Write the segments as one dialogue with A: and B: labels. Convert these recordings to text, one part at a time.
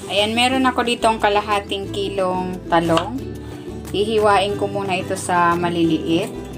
A: Ayan, meron ako ditong kalahating kilong talong. Hihiwain ko muna ito sa maliliit.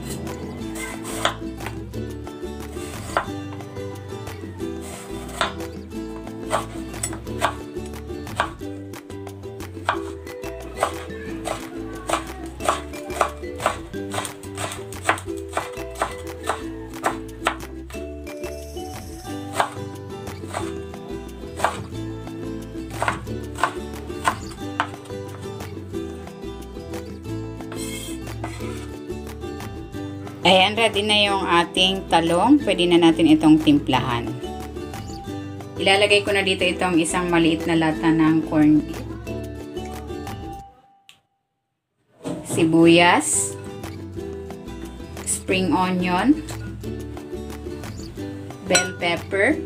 A: Ayan, ready na yung ating talong. Pwede na natin itong timplahan. Ilalagay ko na dito itong isang maliit na lata ng corned beef. Sibuyas. Spring onion. Bell pepper.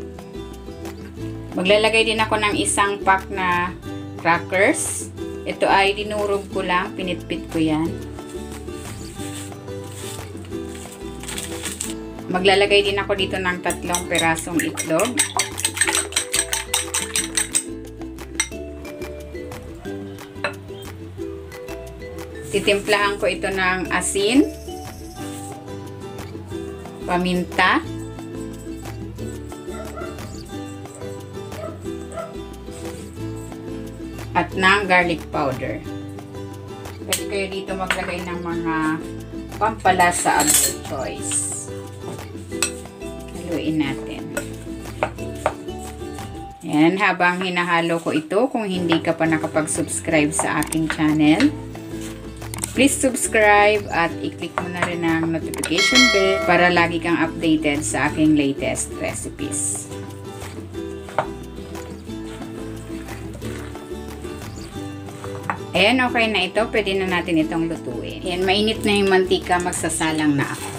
A: Maglalagay din ako ng isang pack na crackers. Ito ay dinurog ko lang. Pinitpit ko yan. Maglalagay din ako dito ng 3 perasong itlog. Titimplahan ko ito ng asin, paminta, at ng garlic powder. Pwede kayo dito maglagay ng mga pampalasa of your choice. Haluin natin. Yan, habang hinahalo ko ito, kung hindi ka pa nakapag-subscribe sa aking channel, please subscribe at i-click mo na rin ang notification bell para lagi kang updated sa aking latest recipes. Ayan, okay na ito. Pwede na natin itong lutuin. Ayan, mainit na yung mantika. Magsasalang na ako.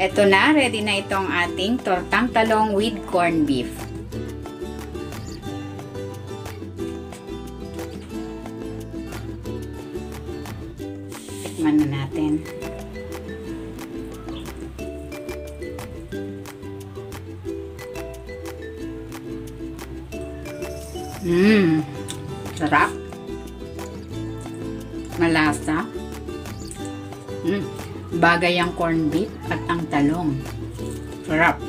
A: Eto na, ready na itong ating tortang talong with corned beef. Tikman na natin. Sarap. Malasa. Bagay ang corned beef at ang talong. Sarap.